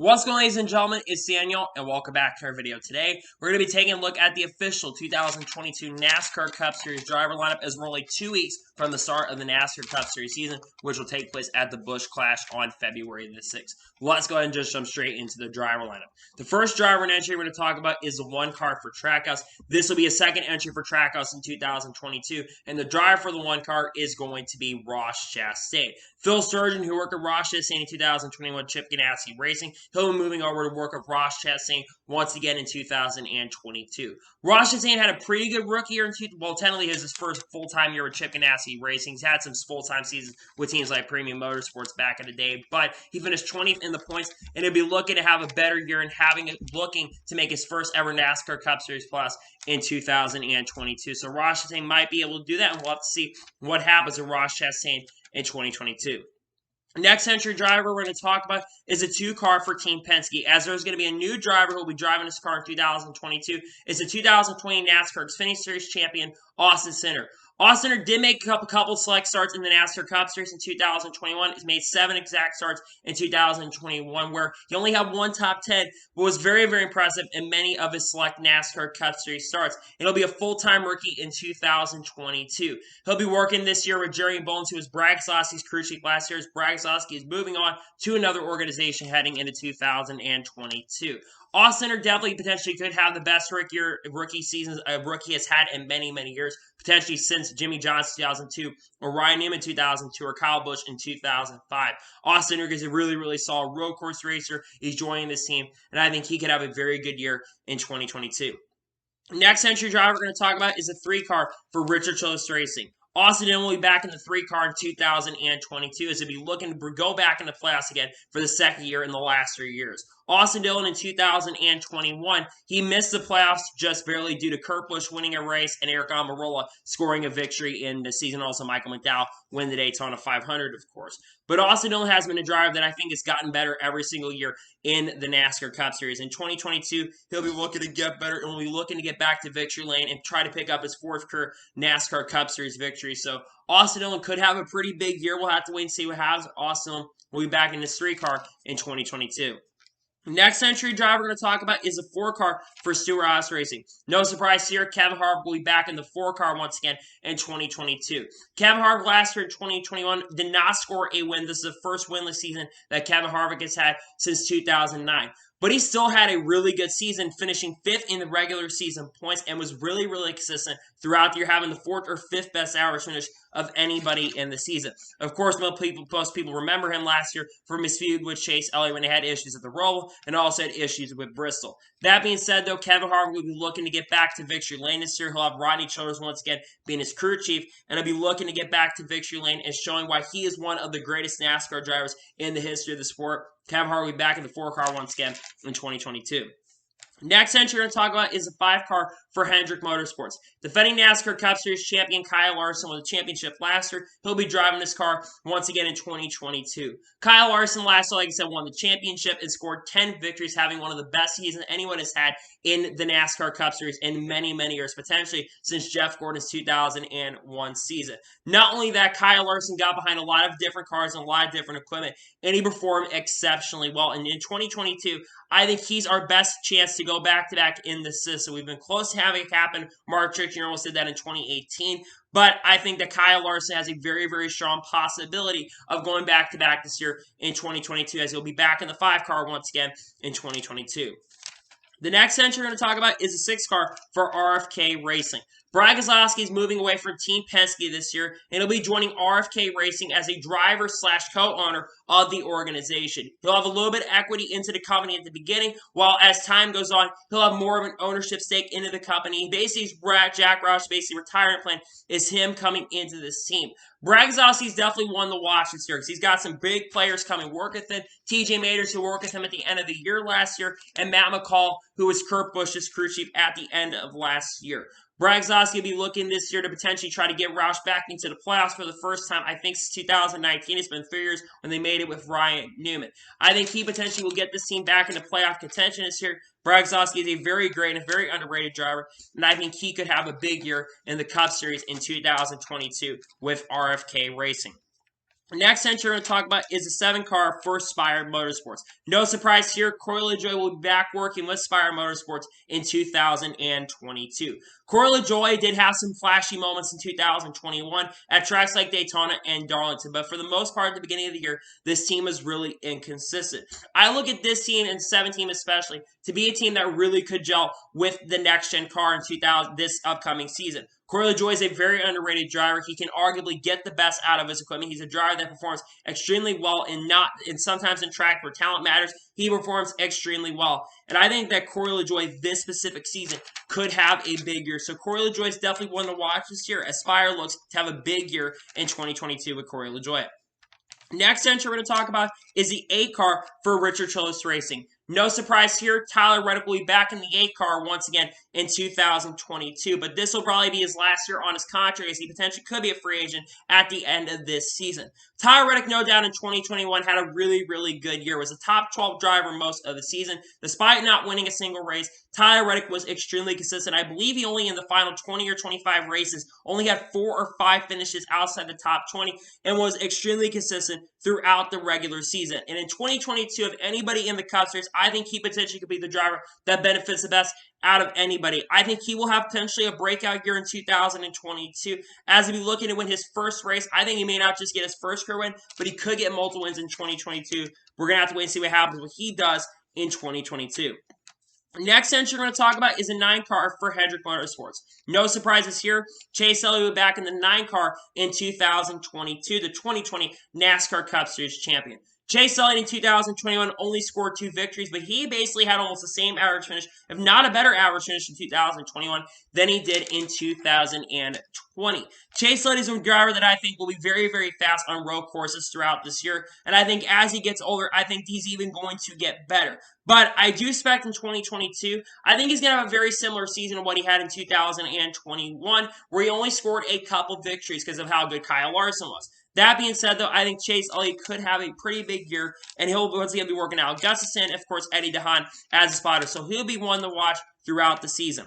What's going on, ladies and gentlemen? It's Daniel, and welcome back to our video. Today, we're going to be taking a look at the official 2022 NASCAR Cup Series driver lineup as we're only 2 weeks from the start of the NASCAR Cup Series season, which will take place at the Busch Clash on February the 6th. Let's go ahead and just jump straight into the driver lineup. The first driver and entry we're going to talk about is the one car for Trackhouse. This will be a second entry for Trackhouse in 2022, and the driver for the one car is going to be Ross Chastain. Phil Sturgeon, who worked at Ross Chastain in 2021 Chip Ganassi Racing, he'll be moving over to work with Ross Chastain once again in 2022. Ross Chastain had a pretty good rookie year. Technically, it was his first full-time year with Chip Ganassi Racing. He's had some full-time seasons with teams like Premium Motorsports back in the day, but he finished 20th in the points, and he'll be looking to have a better year and looking to make his first ever NASCAR Cup Series Plus in 2022. So Ross Chastain might be able to do that, and we'll have to see what happens with Ross Chastain in 2022. Next entry driver we're going to talk about is a two-car for Team Penske, as there's going to be a new driver who will be driving this car in 2022. It's the 2020 NASCAR Xfinity Series champion, Austin Cindric. Austin Cindric did make a couple select starts in the NASCAR Cup Series in 2021. He's made 7 exact starts in 2021, where he only had one top 10, but was very, very impressive in many of his select NASCAR Cup Series starts. And he'll be a full-time rookie in 2022. He'll be working this year with Jerry Bones, who was Brad Keselowski's crew chief last year. Brad Keselowski is moving on to another organization heading into 2022. Austin Cindric definitely potentially could have the best rookie season a rookie has had in many, many years, potentially since Jimmy Johnson 2002, or Ryan Newman 2002, or Kyle Busch in 2005. Austin Cindric is a really, really solid road course racer. He's joining this team, and I think he could have a very good year in 2022. Next entry driver we're going to talk about is a 3-car for Richard Childress Racing. Austin Dillon will be back in the 3-car in 2022 as he'll be looking to go back into playoffs again for the second year in the last 3 years. Austin Dillon in 2021, he missed the playoffs just barely due to Kurt Busch winning a race and Aric Almirola scoring a victory in the season. Also, Michael McDowell win the Daytona 500, of course. But Austin Dillon has been a driver that I think has gotten better every single year in the NASCAR Cup Series. In 2022, he'll be looking to get better and will be looking to get back to victory lane and try to pick up his 4th career NASCAR Cup Series victory. So Austin Dillon could have a pretty big year. We'll have to wait and see what happens. Austin Dillon will be back in his 3-car in 2022. Next entry driver we're going to talk about is a 4-car for Stewart-Haas Racing. No surprise here, Kevin Harvick will be back in the 4-car once again in 2022. Kevin Harvick last year in 2021 did not score a win. This is the first winless season that Kevin Harvick has had since 2009. But he still had a really good season, finishing 5th in the regular season points, and was really, really consistent throughout the year, having the 4th or 5th best average finish of anybody in the season. Of course, most people remember him last year from his feud with Chase Elliott when they had issues at the Roval and also had issues with Bristol. That being said, though, Kevin Harvick will be looking to get back to victory lane this year. He'll have Rodney Childress once again being his crew chief, and he'll be looking to get back to victory lane and showing why he is one of the greatest NASCAR drivers in the history of the sport. Kevin Harvick will be back in the 4-car once again in 2022. Next entry we're going to talk about is a 5-car for Hendrick Motorsports. Defending NASCAR Cup Series champion Kyle Larson won the championship last year. He'll be driving this car once again in 2022. Kyle Larson last year, like I said, won the championship and scored 10 victories, having one of the best seasons anyone has had in the NASCAR Cup Series in many, many years, potentially since Jeff Gordon's 2001 season. Not only that, Kyle Larson got behind a lot of different cars and a lot of different equipment, and he performed exceptionally well. And in 2022, I think he's our best chance to go back-to-back in the system. We've been close to having it happen. Mark Truex Jr. almost did that in 2018. But I think that Kyle Larson has a very, very strong possibility of going back-to-back this year in 2022, as he'll be back in the 5-car once again in 2022. The next entry we're going to talk about is a 6-car for RFK Racing. Brad Keselowski is moving away from Team Penske this year, and he'll be joining RFK Racing as a driver/co-owner of the organization. He'll have a little bit of equity into the company at the beginning, while as time goes on, he'll have more of an ownership stake into the company. Basically, Jack Roush's retirement plan is him coming into this team. Brad Keselowski's definitely one to watch this year because he's got some big players coming work with him. TJ Maters, who worked with him at the end of the year last year, and Matt McCall, who was Kurt Busch's crew chief at the end of last year. Brad Keselowski will be looking this year to potentially try to get Roush back into the playoffs for the first time, I think, since 2019. It's been 3 years when they made it with Ryan Newman. I think he potentially will get this team back into playoff contention this year. Brad Keselowski is a very great and very underrated driver, and I think he could have a big year in the Cup Series in 2022 with RFK Racing. Next entry we're going to talk about is the 7 car for Spire Motorsports. No surprise here, Corey LaJoie will be back working with Spire Motorsports in 2022. Corey LaJoie did have some flashy moments in 2021 at tracks like Daytona and Darlington, but for the most part at the beginning of the year, this team was really inconsistent. I look at this team and 7 team especially to be a team that really could gel with the next-gen car in this upcoming season. Corey LaJoie is a very underrated driver. He can arguably get the best out of his equipment. He's a driver that performs extremely well and sometimes in track where talent matters, he performs extremely well. And I think that Corey LaJoie this specific season could have a big year. So Corey LaJoie is definitely one to watch this year as Spire looks to have a big year in 2022 with Corey LaJoie. Next entry we're going to talk about is the 8 car for Richard Childress Racing. No surprise here, Tyler Reddick will be back in the 8 car once again in 2022, but this will probably be his last year on his contract as he potentially could be a free agent at the end of this season. Tyler Reddick, no doubt in 2021, had a really, really good year. Was a top 12 driver most of the season. Despite not winning a single race, Tyler Reddick was extremely consistent. I believe he only in the final 20 or 25 races only had 4 or 5 finishes outside the top 20 and was extremely consistent throughout the regular season. And in 2022, if anybody in the Cup Series, I think he potentially could be the driver that benefits the best out of anybody. I think he will have potentially a breakout year in 2022 as he'll be looking to win his first race. I think he may not just get his first career win, but he could get multiple wins in 2022. We're going to have to wait and see what happens, what he does in 2022. Next entry we're going to talk about is a 9 car for Hendrick Motorsports. No surprises here. Chase Elliott will be back in the 9 car in 2022, the 2020 NASCAR Cup Series champion. Chase Elliott in 2021 only scored 2 victories, but he basically had almost the same average finish, if not a better average finish in 2021 than he did in 2020. Chase Elliott is a driver that I think will be very, very fast on road courses throughout this year, and I think as he gets older, I think he's even going to get better. But I do expect in 2022, I think he's going to have a very similar season to what he had in 2021, where he only scored a couple victories because of how good Kyle Larson was. That being said, though, I think Chase Elliott could have a pretty big year, and he'll once again be working out Augustus and, of course, Eddie DeHaan as a spotter. So he'll be one to watch throughout the season.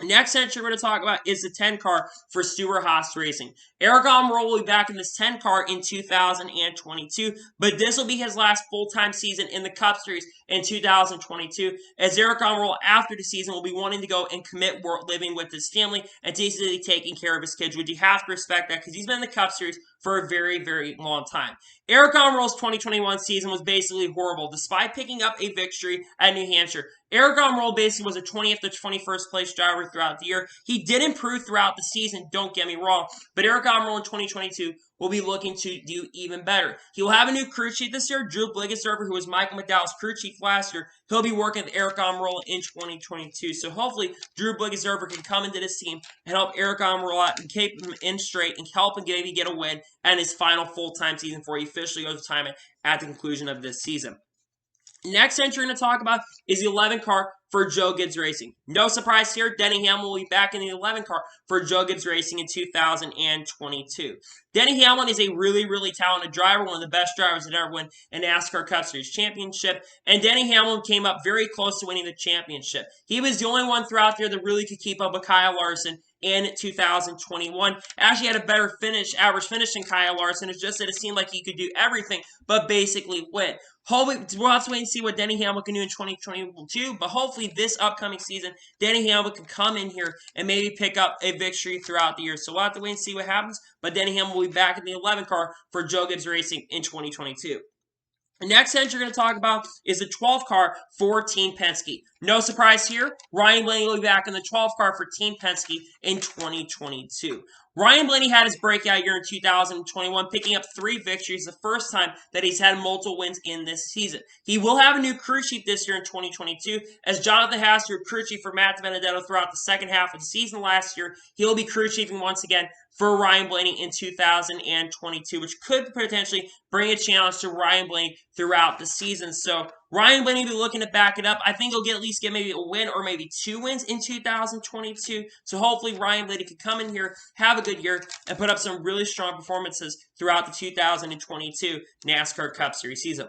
Next entry we're going to talk about is the 10 car for Stewart-Haas Racing. Aric Almirola will be back in this 10 car in 2022, but this will be his last full-time season in the Cup Series in 2022, as Aric Almirola after the season will be wanting to go and commit living with his family and basically taking care of his kids, which you have to respect that because he's been in the Cup Series for a very, very long time. Aric Almirola's 2021 season was basically horrible, despite picking up a victory at New Hampshire. Aric Almirola basically was a 20th to 21st place driver throughout the year. He did improve throughout the season, don't get me wrong, but Aric Almirola in 2022 will be looking to do even better. He will have a new crew chief this year, Drew Bliggeserver, who was Michael McDowell's crew chief last year. He'll be working with Aric Almirola in 2022. So hopefully, Drew Bliggeserver can come into this team and help Aric Almirola out and keep him in straight and help him maybe get a win and his final full-time season before he officially goes to retirement at the conclusion of this season. Next entry we're going to talk about is the 11 car for Joe Gibbs Racing. No surprise here, Denny Hamlin will be back in the 11 car for Joe Gibbs Racing in 2022. Denny Hamlin is a really, really talented driver, one of the best drivers that ever won an NASCAR Cup Series championship, and Denny Hamlin came up very close to winning the championship. He was the only one throughout there that really could keep up with Kyle Larson in 2021. Actually had a better average finish than Kyle Larson. It's just that it seemed like he could do everything but basically win. We'll have to wait and see what Denny Hamlin can do in 2022, but hopefully this upcoming season, Denny Hamlin can come in here and maybe pick up a victory throughout the year. So we'll have to wait and see what happens, but Denny Hamlin will be back in the 11 car for Joe Gibbs Racing in 2022. The next entry we're going to talk about is the 12 car for Team Penske. No surprise here, Ryan Blaney will be back in the 12 car for Team Penske in 2022. Ryan Blaney had his breakout year in 2021, picking up 3 victories, the first time that he's had multiple wins in this season. He will have a new crew chief this year in 2022, as Jonathan Haas, your crew chief for Matt Benedetto throughout the second half of the season last year. He'll be crew chiefing once again for Ryan Blaney in 2022, which could potentially bring a challenge to Ryan Blaney throughout the season. So Ryan Blaney will be looking to back it up. I think he'll at least get maybe a win or maybe 2 wins in 2022. So hopefully Ryan Blaney can come in here, have a good year, and put up some really strong performances throughout the 2022 NASCAR Cup Series season.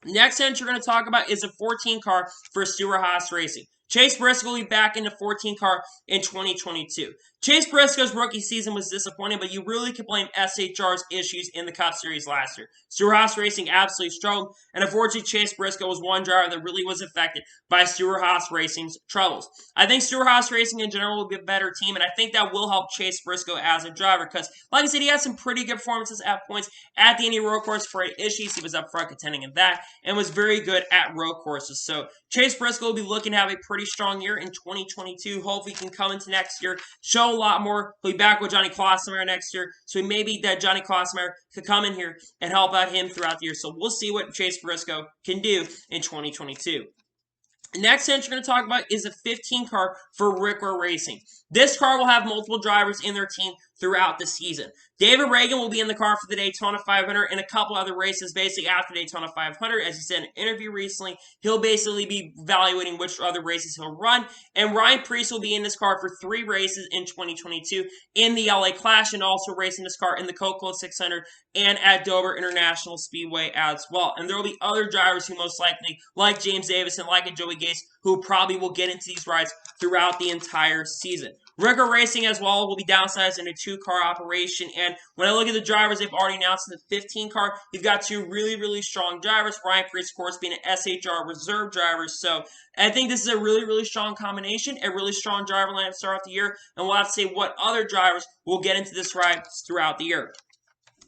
Next entry we're going to talk about is a 14 car for Stewart-Haas Racing. Chase Briscoe will be back in the 14 car in 2022. Chase Briscoe's rookie season was disappointing, but you really could blame SHR's issues in the Cup Series last year. Stewart-Haas Racing absolutely struggled, and unfortunately Chase Briscoe was one driver that really was affected by Stewart-Haas Racing's troubles. I think Stewart-Haas Racing in general will be a better team, and I think that will help Chase Briscoe as a driver because, like I said, he had some pretty good performances at points at the Indy Road Course for issues. He was up front contending in that and was very good at road courses. So Chase Briscoe will be looking to have a pretty strong year in 2022. Hopefully he can come into next year, show a lot more. He'll be back with Johnny Klossmeyer next year. So maybe that Johnny Klossmeyer could come in here and help out him throughout the year. So we'll see what Chase Briscoe can do in 2022. The next entry we're going to talk about is a 15 car for Ware Racing. This car will have multiple drivers in their team throughout the season. David Reagan will be in the car for the Daytona 500 and a couple other races basically after Daytona 500. As he said in an interview recently, he'll basically be evaluating which other races he'll run. And Ryan Preece will be in this car for 3 races in 2022 in the LA Clash and also racing this car in the Coca-Cola 600 and at Dover International Speedway as well. And there will be other drivers who most likely, like James Davis and like a Joey Gase, who probably will get into these rides throughout the entire season. Ware Racing as well will be downsized in a 2-car operation. And when I look at the drivers they've already announced in the 15 car, you've got 2 really, really strong drivers. Ryan Preece, of course, being an SHR reserve driver. So I think this is a really, really strong combination, a really strong driver lineup to start off the year. And we'll have to see what other drivers will get into this ride throughout the year.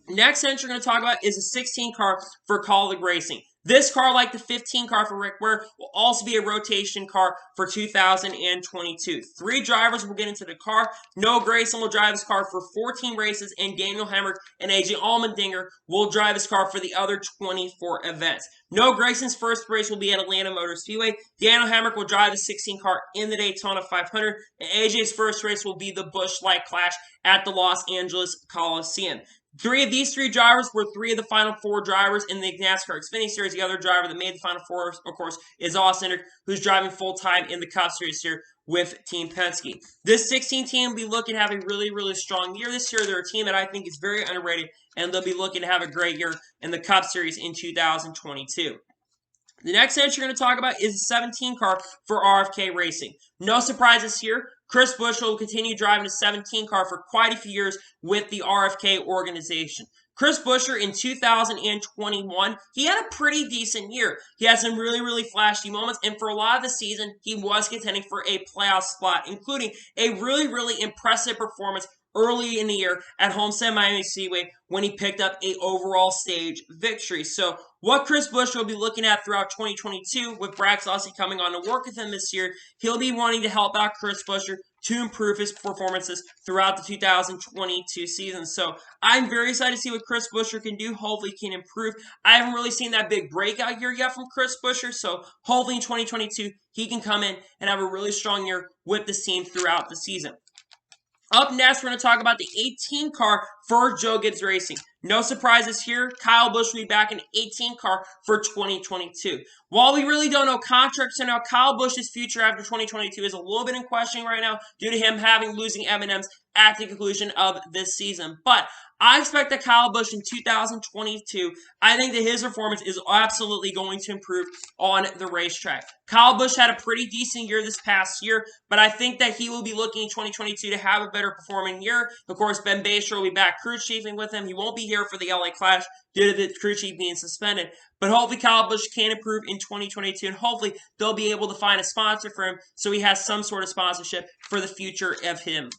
Next entry we're going to talk about is a 16 car for Kaulig Racing. This car, like the 15 car for Rick Ware, will also be a rotation car for 2022. 3 drivers will get into the car. Noah Gragson will drive this car for 14 races, and Daniel Hemrick and AJ Allmendinger will drive this car for the other 24 events. Noah Gragson's first race will be at Atlanta Motor Speedway. Daniel Hemrick will drive the 16 car in the Daytona 500, and AJ's first race will be the Busch Light Clash at the Los Angeles Coliseum. 3 of these 3 drivers were 3 of the final 4 drivers in the NASCAR Xfinity Series. The other driver that made the final 4, of course, is Cindric, who's driving full-time in the Cup Series here with Team Penske. This 16 team will be looking to have a really, really strong year this year. They're a team that I think is very underrated, and they'll be looking to have a great year in the Cup Series in 2022. The next entry we're going to talk about is a 17 car for RFK Racing. No surprises here. Chris Buescher will continue driving a 17 car for quite a few years with the RFK organization. Chris Buescher in 2021, he had a pretty decent year. He had some really, really flashy moments, and for a lot of the season, he was contending for a playoff spot, including a really, really impressive performance early in the year at Homestead Miami Speedway when he picked up a overall stage victory. So what Chris Buescher will be looking at throughout 2022 with Brad Keselowski coming on to work with him this year, he'll be wanting to help out Chris Buescher to improve his performances throughout the 2022 season. So I'm very excited to see what Chris Buescher can do. Hopefully he can improve. I haven't really seen that big breakout year yet from Chris Buescher, so hopefully in 2022 he can come in and have a really strong year with the team throughout the season. Up next, we're going to talk about the 18 car for Joe Gibbs Racing. No surprises here. Kyle Busch will be back in the 18 car for 2022. While we really don't know contracts right now, Kyle Busch's future after 2022 is a little bit in question right now due to him losing M&Ms at the conclusion of this season. But I expect that Kyle Busch in 2022, I think that his performance is absolutely going to improve on the racetrack. Kyle Busch had a pretty decent year this past year, but I think that he will be looking in 2022 to have a better performing year. Of course, Ben Baster will be back crew chiefing with him. He won't be here for the LA Clash due to the crew chief being suspended. But hopefully Kyle Busch can improve in 2022, and hopefully they'll be able to find a sponsor for him so he has some sort of sponsorship for the future of him.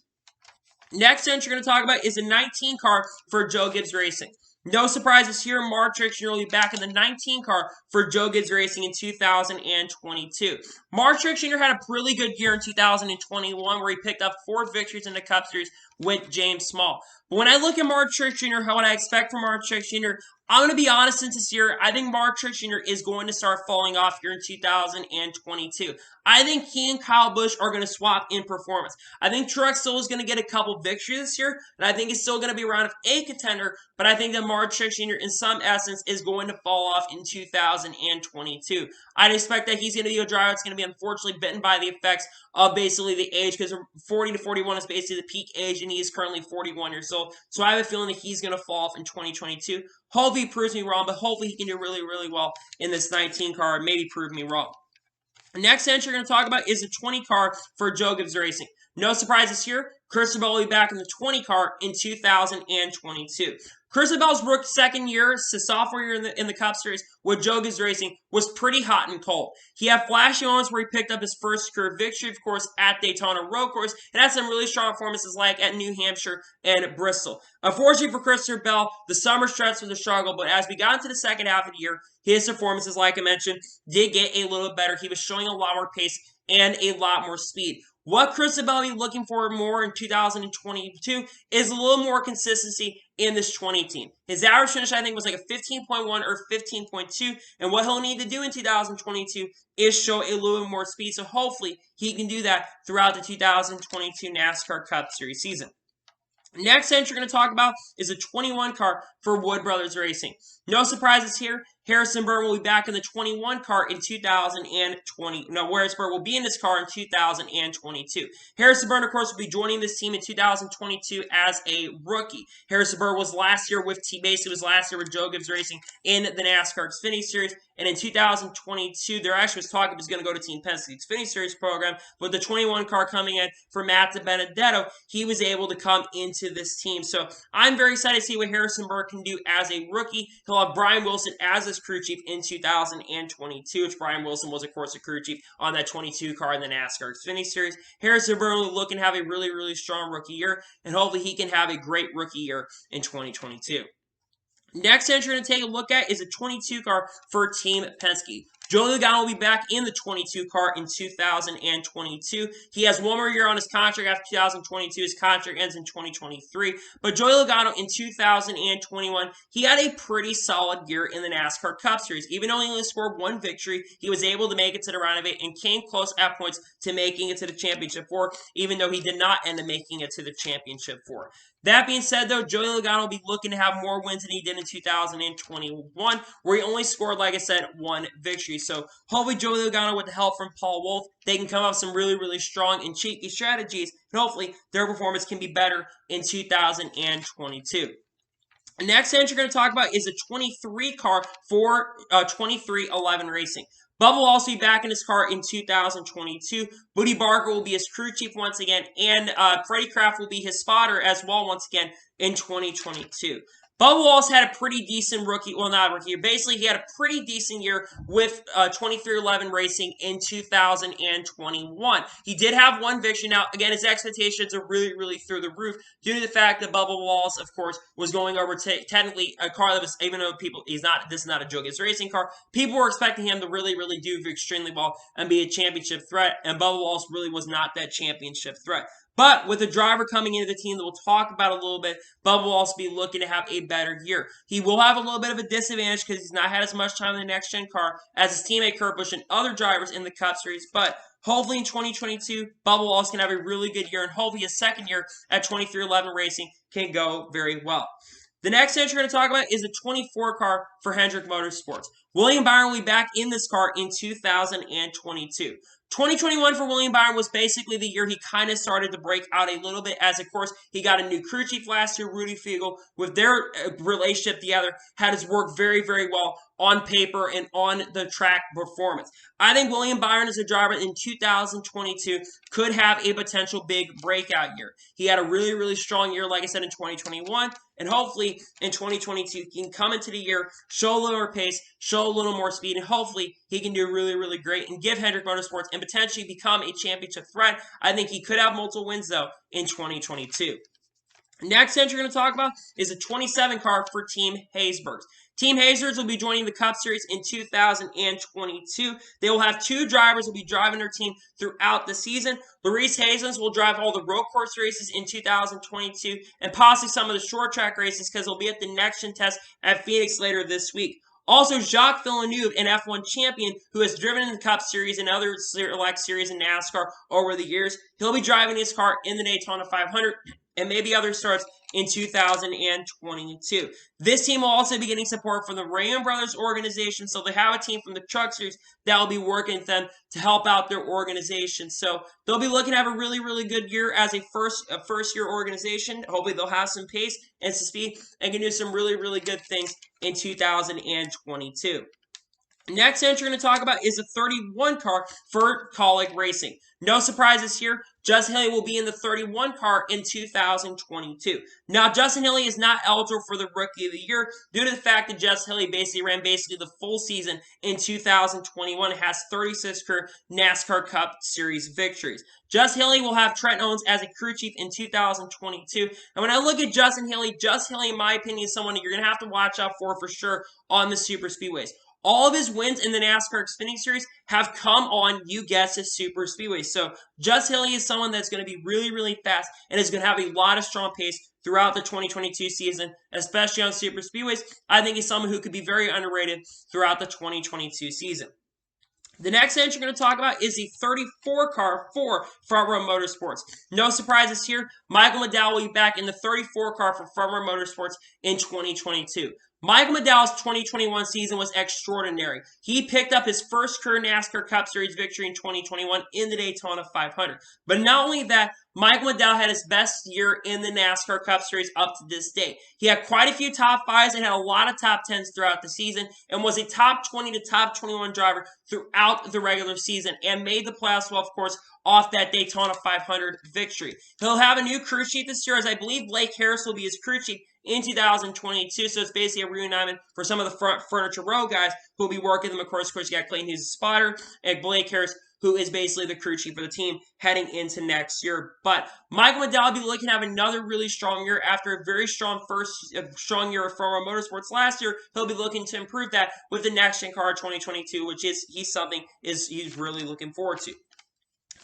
Next entry we're going to talk about is a 19 car for Joe Gibbs Racing. No surprises here. Mark Truex Jr. will be back in the 19 car for Joe Gibbs Racing in 2022. Mark Truex Jr. had a really good year in 2021 where he picked up 4 victories in the Cup Series with James Small. But when I look at Mark Truex Jr., what I expect from Mark Truex Jr., I'm going to be honest since this year, I think Mark Truex Jr. is going to start falling off here in 2022. I think he and Kyle Busch are going to swap in performance. I think Truex still is going to get a couple victories this year, and I think he's still going to be around a contender, but I think that Mark Truex Jr. in some essence is going to fall off in 2022. I'd expect that he's going to be a driver that's going to be unfortunately bitten by the effects of basically the age, because 40 to 41 is basically the peak age, and he is currently 41 years old. So I have a feeling that he's going to fall off in 2022. Hopefully he proves me wrong, but hopefully he can do really, really well in this 19 car and maybe prove me wrong. Next entry we're going to talk about is a 20 car for Joe Gibbs Racing. No surprises here. Chris Bell will be back in the 20 car in 2022. Chris Bell's rookie second year, his sophomore year in the Cup Series with Joe Gibbs Racing was pretty hot and cold. He had flashy moments where he picked up his first career victory, of course, at Daytona Road Course, and had some really strong performances like at New Hampshire and Bristol. Unfortunately for Christopher Bell, the summer stretch was a struggle, but as we got into the second half of the year, his performances, like I mentioned, did get a little better. He was showing a lot more pace and a lot more speed. What Chris Bell will be looking for more in 2022 is a little more consistency in this 20 team. His average finish, I think, was like a 15.1 or 15.2, and what he'll need to do in 2022 is show a little bit more speed, so hopefully he can do that throughout the 2022 NASCAR Cup Series season. Next entry we're going to talk about is a 21 car for Wood Brothers Racing. No surprises here. Harrison Burton will be back in the 21 car in 2020. No, Waresburg will be in this car in 2022. Harrison Burton, of course, will be joining this team in 2022 as a rookie. Harrison Burton was last year with Joe Gibbs Racing in the NASCAR Xfinity Series. And in 2022, there actually was talk he was going to go to Team Penske's Xfinity Series program. But the 21 car coming in for Matt DiBenedetto, he was able to come into this team. So I'm very excited to see what Harrison Burton can do as a rookie. He'll have Brian Wilson as his crew chief in 2022, which Brian Wilson was, of course, a crew chief on that 22 car in the NASCAR Xfinity Series. Harrison Burton will look and have a really, really strong rookie year, and hopefully he can have a great rookie year in 2022. Next entry we're going to take a look at is a 22 car for Team Penske. Joey Logano will be back in the 22 car in 2022. He has one more year on his contract after 2022. His contract ends in 2023. But Joey Logano in 2021, he had a pretty solid year in the NASCAR Cup Series. Even though he only scored one victory, he was able to make it to the round of 8 and came close at points to making it to the Championship 4, even though he did not end up making it to the Championship 4. That being said, though, Joey Logano will be looking to have more wins than he did in 2021, where he only scored, like I said, one victory. So hopefully Joey Logano, with the help from Paul Wolfe, they can come up with some really, really strong and cheeky strategies, and hopefully their performance can be better in 2022. Next entry we're going to talk about is a 23 car for 2311 Racing. Bubba will also be back in his car in 2022. Woody Barker will be his crew chief once again, and Freddie Kraft will be his spotter as well once again in 2022. Bubba Wallace had a pretty decent basically he had a pretty decent year with 2311 Racing in 2021. He did have one victory. Now, again, his expectations are really, really through the roof due to the fact that Bubba Wallace, of course, was going over technically a car that was, even though this is not a Joe Gibbs Racing car, people were expecting him to really, really do extremely well and be a championship threat, and Bubba Wallace really was not that championship threat. But with a driver coming into the team that we'll talk about a little bit, Bubba will also be looking to have a better year. He will have a little bit of a disadvantage because he's not had as much time in the next-gen car as his teammate Kurt Busch and other drivers in the Cup Series. But hopefully in 2022, Bubba Wallace can have a really good year, and hopefully his second year at 2311 Racing can go very well. The next entry we're going to talk about is the 24 car for Hendrick Motorsports. William Byron will be back in this car in 2022. 2021 for William Byron was basically the year he kind of started to break out a little bit, as of course he got a new crew chief last year, Rudy Fiegel. With their relationship together, had his work very, very well on paper and on the track performance. I think William Byron as a driver in 2022 could have a potential big breakout year. He had a really, really strong year, like I said, in 2021, and hopefully in 2022 he can come into the year, show a little more pace, show a little more speed, and hopefully he can do really, really great and give Hendrick Motorsports and potentially become a championship threat. I think he could have multiple wins, though, in 2022. Next entry we're going to talk about is a 27 car for Team Haysbert. Team Haysbert will be joining the Cup Series in 2022. They will have two drivers who will be driving their team throughout the season. Larice Hazelens will drive all the road course races in 2022 and possibly some of the short track races because they'll be at the next-gen test at Phoenix later this week. Also, Jacques Villeneuve, an F1 champion who has driven in the Cup Series and other select series in NASCAR over the years, he'll be driving his car in the Daytona 500 and maybe other starts in 2022. This team will also be getting support from the Raymond Brothers organization, so they have a team from the Truck Series that will be working with them to help out their organization. So they'll be looking to have a really, really good year as a first-year organization. Hopefully they'll have some pace and some speed and can do some really, really good things in 2022. Next entry we're going to talk about is a 31 car for Kaulig Racing. No surprises here. Justin Haley will be in the 31 car in 2022. Now, Justin Haley is not eligible for the Rookie of the Year due to the fact that Justin Haley ran the full season in 2021 and has 36 career NASCAR Cup Series victories. Justin Haley will have Trent Owens as a crew chief in 2022. And when I look at Justin Haley, in my opinion, is someone that you're going to have to watch out for sure on the super speedways. All of his wins in the NASCAR Xfinity Series have come on, you guessed it, super speedways. So Justin Haley is someone that's going to be really, really fast and is going to have a lot of strong pace throughout the 2022 season, especially on super speedways. I think he's someone who could be very underrated throughout the 2022 season. The next entry we're going to talk about is the 34 car for Front Row Motorsports. No surprises here. Michael McDowell will be back in the 34 car for Front Row Motorsports in 2022. Michael McDowell's 2021 season was extraordinary. He picked up his first career NASCAR Cup Series victory in 2021 in the Daytona 500. But not only that, Michael McDowell had his best year in the NASCAR Cup Series up to this day. He had quite a few top 5s and had a lot of top 10s throughout the season and was a top 20 to top 21 driver throughout the regular season and made the playoffs, well, of course, off that Daytona 500 victory. He'll have a new crew chief this year, as I believe Blake Harris will be his crew chief in 2022, so it's basically a reunitement for some of the front furniture row guys who will be working them. Of course, you got Clayton, who's a spotter, and Blake Harris, who is basically the crew chief for the team heading into next year. But Michael McDowell will be looking to have another really strong year after a very strong year of Front Row Motorsports last year. He'll be looking to improve that with the next gen car 2022, which is he's really looking forward to.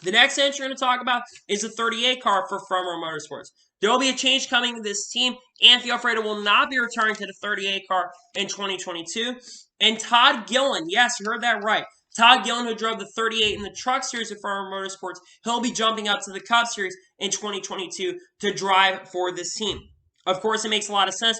The next entry we're going to talk about is the 38 car for Front Row Motorsports. There will be a change coming to this team. Anthony Alfredo will not be returning to the 38 car in 2022. And Todd Gilliland, yes, you heard that right. Todd Gilliland, who drove the 38 in the Truck Series of Front Row Motorsports, he'll be jumping up to the Cup Series in 2022 to drive for this team. Of course, it makes a lot of sense.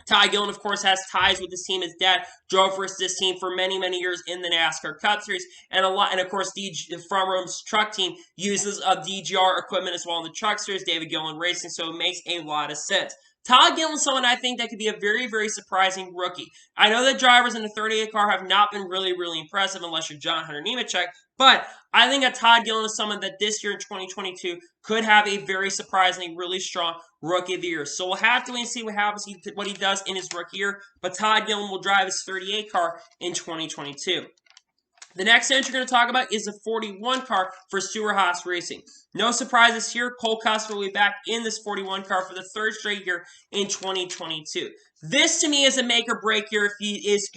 Todd Gilliland, of course, has ties with this team. His dad drove for this team for many, many years in the NASCAR Cup Series, and of course, the Front Row's truck team uses DGR equipment as well in the Truck Series, David Gilliland Racing, so it makes a lot of sense. Todd Gilliland is someone I think that could be a very, very surprising rookie. I know that drivers in the 38 car have not been really, really impressive unless you're John Hunter Nemechek, but I think that Todd Gilliland is someone that this year in 2022 could have a very surprisingly, really strong Rookie of the Year. So we'll have to wait and see what happens, what he does in his rookie year, but Todd Gilliland will drive his 38 car in 2022. The next entry we're going to talk about is the 41 car for Stewart-Haas Racing. No surprises here. Cole Custer will be back in this 41 car for the third straight year in 2022. This, to me, is a make-or-break year if he is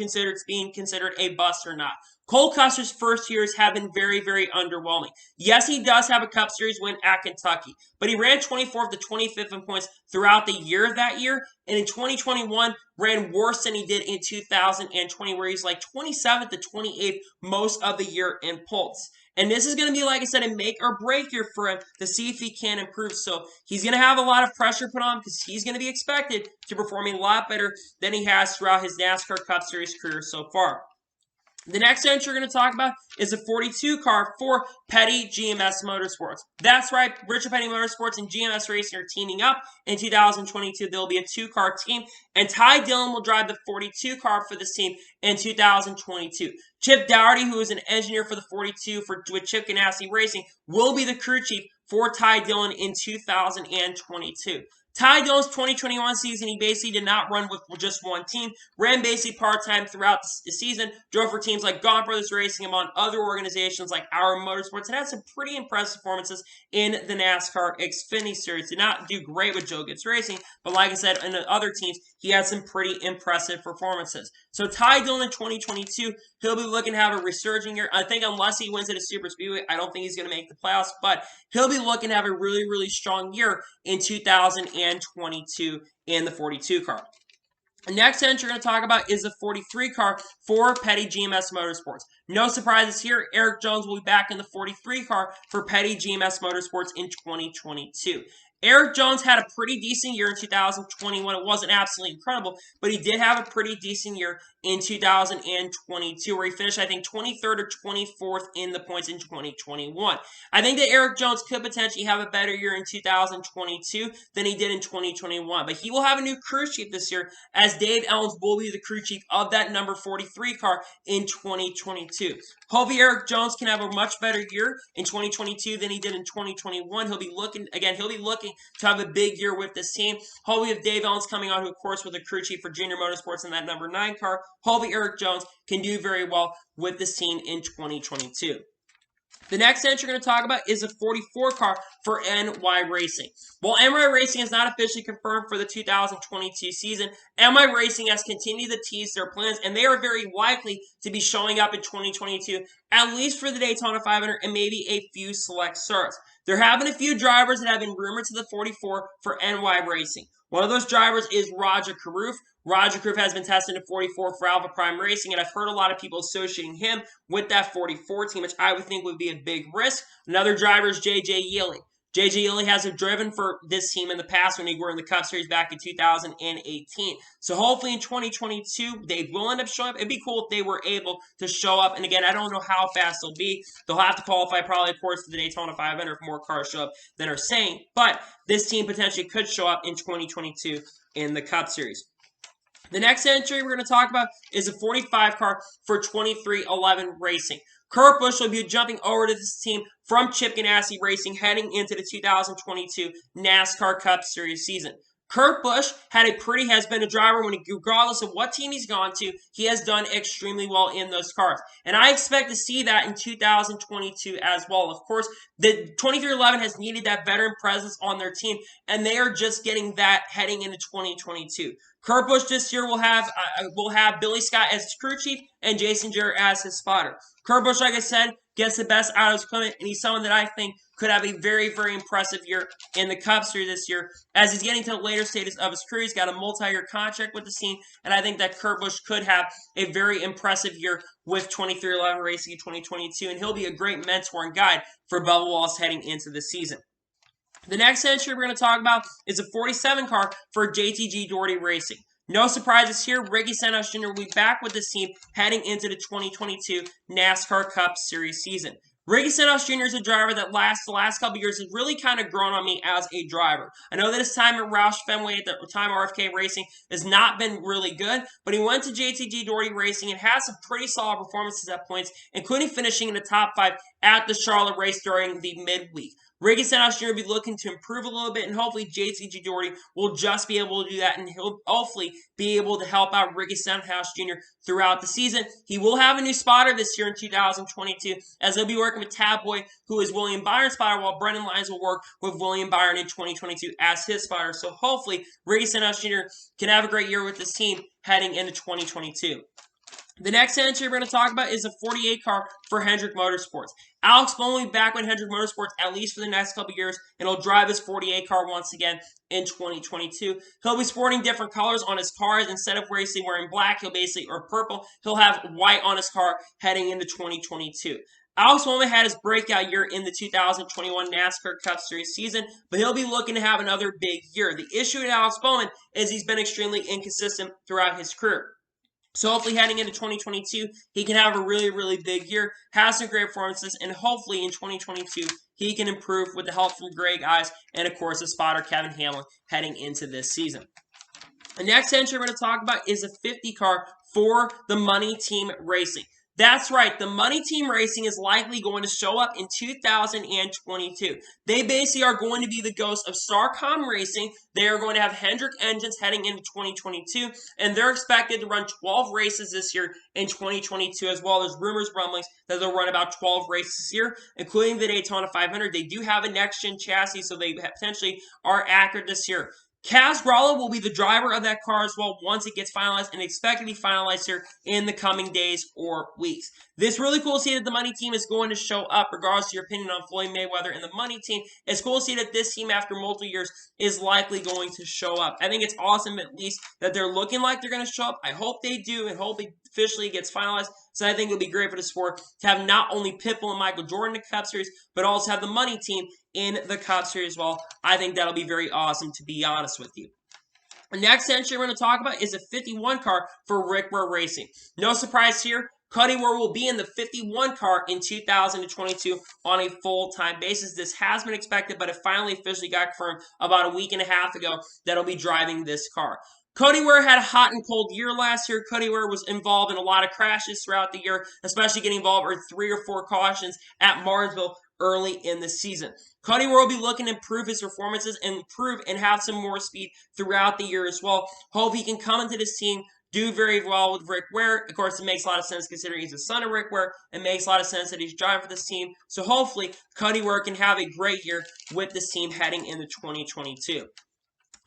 being considered a bust or not. Cole Custer's first years have been very, very underwhelming. Yes, he does have a Cup Series win at Kentucky, but he ran 24th to 25th in points throughout the year that year, and in 2021 ran worse than he did in 2020, where he's like 27th to 28th most of the year in poles. And this is going to be, like I said, a make or break year for him to see if he can improve. So he's going to have a lot of pressure put on him because he's going to be expected to perform a lot better than he has throughout his NASCAR Cup Series career so far. The next entry we're going to talk about is a 42 car for Petty GMS Motorsports. That's right, Richard Petty Motorsports and GMS Racing are teaming up. In 2022, there will be a two-car team, and Ty Dillon will drive the 42 car for this team in 2022. Chip Dougherty, who is an engineer for the 42 with Chip Ganassi Racing, will be the crew chief for Ty Dillon in 2022. Ty Dillon's 2021 season, he basically did not run with just one team, ran basically part-time throughout the season, drove for teams like Gaunt Brothers Racing, among other organizations like Our Motorsports, and had some pretty impressive performances in the NASCAR Xfinity Series. Did not do great with Joe Gibbs Racing, but like I said, in the other teams, he had some pretty impressive performances. So Ty Dillon in 2022, he'll be looking to have a resurging year. I think unless he wins at a super speedway, I don't think he's going to make the playoffs, but he'll be looking to have a really, really strong year in 2022 in the 42 car. The next entry we're going to talk about is the 43 car for Petty GMS Motorsports. No surprises here. Erik Jones will be back in the 43 car for Petty GMS Motorsports in 2022. Erik Jones had a pretty decent year in 2021. It wasn't absolutely incredible, but he did have a pretty decent year in 2022, where he finished, I think, 23rd or 24th in the points in 2021. I think that Erik Jones could potentially have a better year in 2022 than he did in 2021, but he will have a new crew chief this year, as Dave Ellains will be the crew chief of that number 43 car in 2022. Hopefully Erik Jones can have a much better year in 2022 than he did in 2021. He'll be looking to have a big year with this team. Hopefully with Dave Ellains coming on, who of course was the crew chief for Junior Motorsports in that number 9 car, hopefully Erik Jones can do very well with this team in 2022. The next entry we're going to talk about is a 44 car for NY Racing. While NY Racing is not officially confirmed for the 2022 season, NY Racing has continued to tease their plans, and they are very likely to be showing up in 2022, at least for the Daytona 500 and maybe a few select starts. There have been a few drivers that have been rumored to the 44 for NY Racing. One of those drivers is Rajah Caruth. Rajah Caruth has been tested in 44 for Alpha Prime Racing, and I've heard a lot of people associating him with that 44 team, which I would think would be a big risk. Another driver is JJ Yeley. JJ Yeley has driven for this team in the past when they were in the Cup Series back in 2018. So hopefully in 2022, they will end up showing up. It'd be cool if they were able to show up. And again, I don't know how fast they'll be. They'll have to qualify probably, of course, for the Daytona 500 if more cars show up than are saying. But this team potentially could show up in 2022 in the Cup Series. The next entry we're going to talk about is a 45 car for 23XI Racing. Kurt Busch will be jumping over to this team from Chip Ganassi Racing heading into the 2022 NASCAR Cup Series season. Kurt Busch has been a driver regardless of what team he's gone to, he has done extremely well in those cars. And I expect to see that in 2022 as well. Of course, the 23XI has needed that veteran presence on their team, and they are just getting that heading into 2022. Kurt Busch this year will have Billy Scott as his crew chief and Jason Jarrett as his spotter. Kurt Busch, like I said, gets the best out of his equipment, and he's someone that I think could have a very, very impressive year in the Cup Series this year. As he's getting to the later stages of his career, he's got a multi-year contract with the team, and I think that Kurt Busch could have a very impressive year with 23XI Racing in 2022, and he'll be a great mentor and guide for Bubba Wallace heading into the season. The next entry we're going to talk about is a 47 car for JTG Daugherty Racing. No surprises here. Ricky Stenhouse Jr. will be back with this team heading into the 2022 NASCAR Cup Series season. Ricky Stenhouse Jr. is a driver that the last couple years has really kind of grown on me as a driver. I know that his time at Roush Fenway at the time RFK Racing has not been really good, but he went to JTG Daugherty Racing and has some pretty solid performances at points, including finishing in the top 5 at the Charlotte race during the midweek. Ricky Stenhouse Jr. will be looking to improve a little bit, and hopefully JTG Daugherty will just be able to do that, and he'll hopefully be able to help out Ricky Stenhouse Jr. throughout the season. He will have a new spotter this year in 2022, as he'll be working with Tab Boy, who is William Byron's spotter, while Brendan Lyons will work with William Byron in 2022 as his spotter. So hopefully Ricky Stenhouse Jr. can have a great year with this team heading into 2022. The next entry we're going to talk about is a 48 car for Hendrick Motorsports. Alex Bowman will be back with Hendrick Motorsports at least for the next couple years, and he'll drive his 48 car once again in 2022. He'll be sporting different colors on his cars. Instead of wearing black, or purple, he'll have white on his car heading into 2022. Alex Bowman had his breakout year in the 2021 NASCAR Cup Series season, but he'll be looking to have another big year. The issue with Alex Bowman is he's been extremely inconsistent throughout his career. So hopefully heading into 2022, he can have a really, really big year, have some great performances, and hopefully in 2022, he can improve with the help from Greg Ives and, of course, the spotter Kevin Hamlin heading into this season. The next entry we're going to talk about is a 50 car for the Money Team Racing. That's right, the Money Team Racing is likely going to show up in 2022. They basically are going to be the ghost of Starcom Racing. They are going to have Hendrick engines heading into 2022, and they're expected to run 12 races this year in 2022 as well. There's rumors, rumblings that they'll run about 12 races this year, including the Daytona 500. They do have a next-gen chassis, so they potentially are accurate this year. Kaz Gralla will be the driver of that car as well once it gets finalized, and expect to be finalized here in the coming days or weeks. This really cool to see that the Money Team is going to show up, regardless of your opinion on Floyd Mayweather and the Money Team. It's cool to see that this team, after multiple years, is likely going to show up. I think it's awesome, at least, that they're looking like they're going to show up. I hope they do, and hope it officially gets finalized, So I think it'll be great for the sport to have not only Pitbull and Michael Jordan in the Cup Series, but also have the money team in the Cup Series as well. I think that'll be very awesome, to be honest with you. The next entry we're going to talk about is a 51 car for Ware Racing. No surprise here. Cody Ware will be in the 51 car in 2022 on a full-time basis. This has been expected, but it finally officially got confirmed about a week and a half ago that he'll be driving this car. Cody Ware had a hot and cold year last year. Cody Ware was involved in a lot of crashes throughout the year, especially getting involved in 3 or 4 cautions at Martinsville early in the season. Cody Ware will be looking to improve his performances and improve and have some more speed throughout the year as well. Hope he can come into this team, do very well with Rick Ware. Of course, it makes a lot of sense considering he's the son of Rick Ware. It makes a lot of sense that he's driving for this team. So hopefully, Cody Ware can have a great year with this team heading into 2022.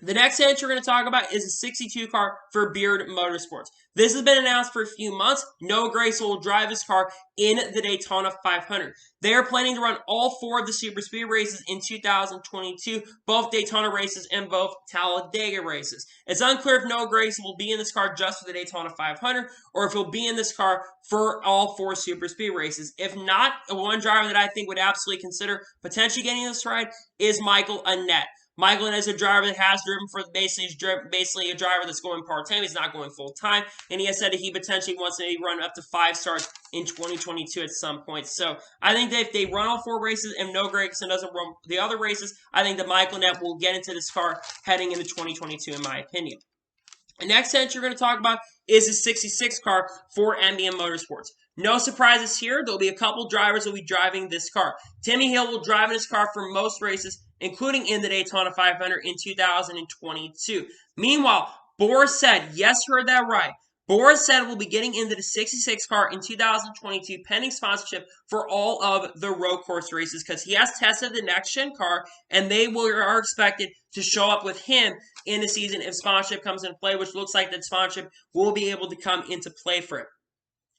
The next entry we're going to talk about is a 62 car for Beard Motorsports. This has been announced for a few months. Noah Gragson will drive his car in the Daytona 500. They are planning to run all 4 of the Super Speed races in 2022, both Daytona races and both Talladega races. It's unclear if Noah Gragson will be in this car just for the Daytona 500 or if he'll be in this car for all 4 Super Speed races. If not, one driver that I think would absolutely consider potentially getting this ride is Michael Annett. Michael is a driver that has driven for basically a driver that's going part-time. He's not going full-time. And he has said that he potentially wants to maybe run up to 5 stars in 2022 at some point. So I think that if they run all 4 races and Noah Gragson doesn't run the other races, I think that Michael Annett will get into this car heading into 2022 in my opinion. The next entry we're going to talk about is a 66 car for MBM Motorsports. No surprises here. There'll be a couple drivers that will be driving this car. Timmy Hill will drive in this car for most races, including in the Daytona 500 in 2022. Meanwhile, Boris said, yes, you heard that right. Boris said we'll be getting into the 66 car in 2022 pending sponsorship for all of the road course races because he has tested the next-gen car and they are expected to show up with him in the season if sponsorship comes into play, which looks like that sponsorship will be able to come into play for it.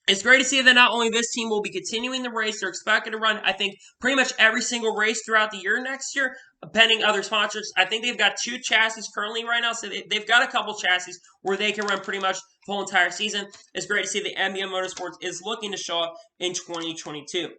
It's great to see that not only this team will be continuing the race, they're expected to run, I think, pretty much every single race throughout the year next year, pending other sponsors. I think they've got 2 chassis currently right now, so they've got a couple chassis where they can run pretty much the whole entire season. It's great to see that MBM Motorsports is looking to show up in 2022.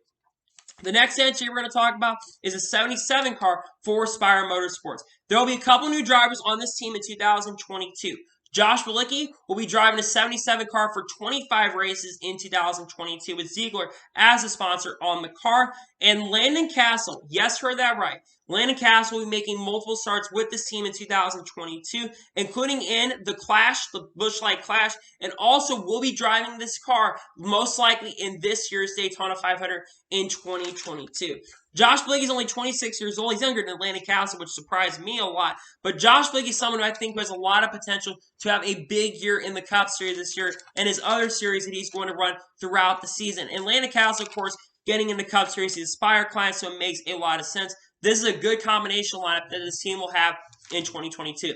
The next entry we're going to talk about is a 77 car for Spire Motorsports. There will be a couple new drivers on this team in 2022. Josh Bilicki will be driving a 77 car for 25 races in 2022 with Ziegler as a sponsor on the car. And Landon Castle, yes, heard that right. Landon Castle will be making multiple starts with this team in 2022, including in the Clash, the Busch Light Clash, and also will be driving this car most likely in this year's Daytona 500 in 2022. Josh Bilicki is only 26 years old. He's younger than Landon Castle, which surprised me a lot. But Josh Bilicki is someone who I think has a lot of potential to have a big year in the Cup Series this year and his other series that he's going to run throughout the season. And Landon Castle, of course, getting in the Cup Series, he's a Spire client, so it makes a lot of sense. This is a good combination lineup that this team will have in 2022.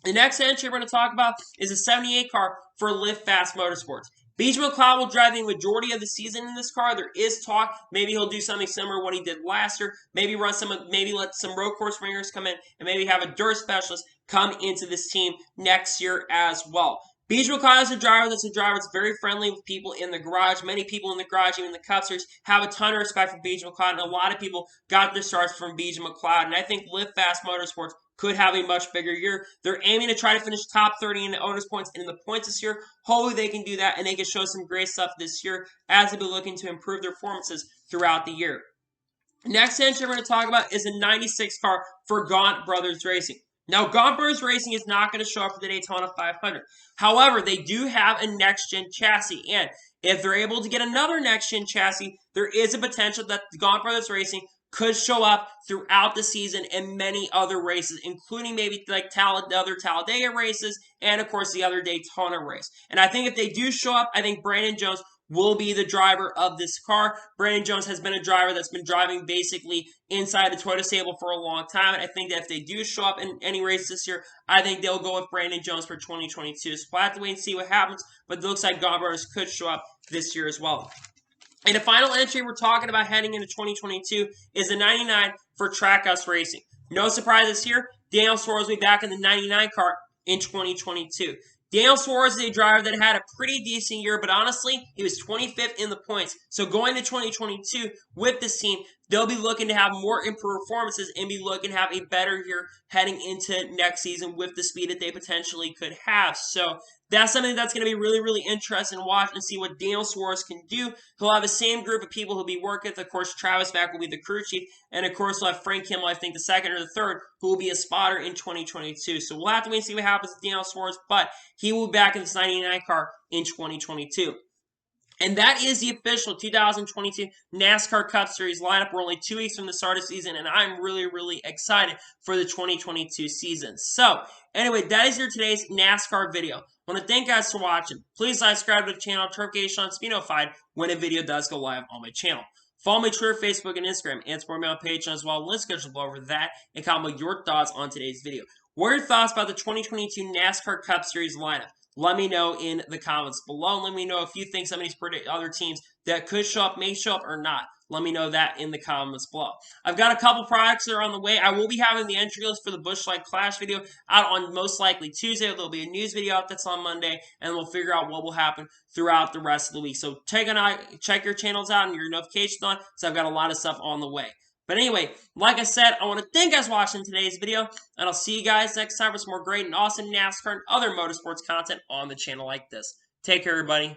The next entry we're going to talk about is a 78 car for Live Fast Motorsports. BJ McLeod will drive the majority of the season in this car. There is talk. Maybe he'll do something similar to what he did last year. Maybe let some road course ringers come in and maybe have a dirt specialist come into this team next year as well. BJ McLeod is a driver that's very friendly with people in the garage. Many people in the garage, even the Cup Series, have a ton of respect for BJ McLeod, and a lot of people got their starts from BJ McLeod. And I think Live Fast Motorsports could have a much bigger year. They're aiming to try to finish top 30 in the owners' points and in the points this year. Hopefully they can do that, and they can show some great stuff this year as they'll be looking to improve their performances throughout the year. Next entry we're going to talk about is a 96 car for Gaunt Brothers Racing. Now, Gaunt Brothers Racing is not going to show up for the Daytona 500. However, they do have a next-gen chassis, and if they're able to get another next-gen chassis, there is a potential that Gaunt Brothers Racing could show up throughout the season in many other races, including maybe like other Talladega races and, of course, the other Daytona race. And I think if they do show up, I think Brandon Jones will be the driver of this car. Brandon Jones has been a driver that's been driving basically inside the Toyota stable for a long time. And I think that if they do show up in any race this year, I think they'll go with Brandon Jones for 2022. So we'll have to wait and see what happens. But it looks like Gaunt Brothers could show up this year as well. And the final entry we're talking about heading into 2022 is the 99 for Trackhouse Racing. No surprises here. Daniel Suarez will be back in the 99 car in 2022. Daniel Suarez is a driver that had a pretty decent year, but honestly, he was 25th in the points. So going to 2022 with this team, they'll be looking to have more improved performances and be looking to have a better year heading into next season with the speed that they potentially could have. So that's something that's going to be really, really interesting to watch and see what Daniel Suarez can do. He'll have the same group of people he'll be working with. Of course, Travis Mack will be the crew chief. And, of course, we'll have Frank Kimmel, I think, the second or the third, who will be a spotter in 2022. So we'll have to wait and see what happens with Daniel Suarez, but he will be back in this 99 car in 2022. And that is the official 2022 NASCAR Cup Series lineup. We're only 2 weeks from the start of the season, and I'm really, really excited for the 2022 season. So, anyway, that is your today's NASCAR video. I want to thank you guys for watching. Please subscribe to the channel, notification on to be notified when a video does go live on my channel. Follow me on Twitter, Facebook, and Instagram, and support me on Patreon as well. Links scheduled below over that, and comment your thoughts on today's video. What are your thoughts about the 2022 NASCAR Cup Series lineup? Let me know in the comments below. Let me know if you think some of these other teams that could show up may show up or not. Let me know that in the comments below. I've got a couple products that are on the way. I will be having the entry list for the Busch Light Clash video out on most likely Tuesday. There'll be a news video out that's on Monday, and we'll figure out what will happen throughout the rest of the week. So check your channels out and your notifications on, so I've got a lot of stuff on the way. But anyway, like I said, I want to thank you guys for watching today's video, and I'll see you guys next time for some more great and awesome NASCAR and other motorsports content on the channel like this. Take care, everybody.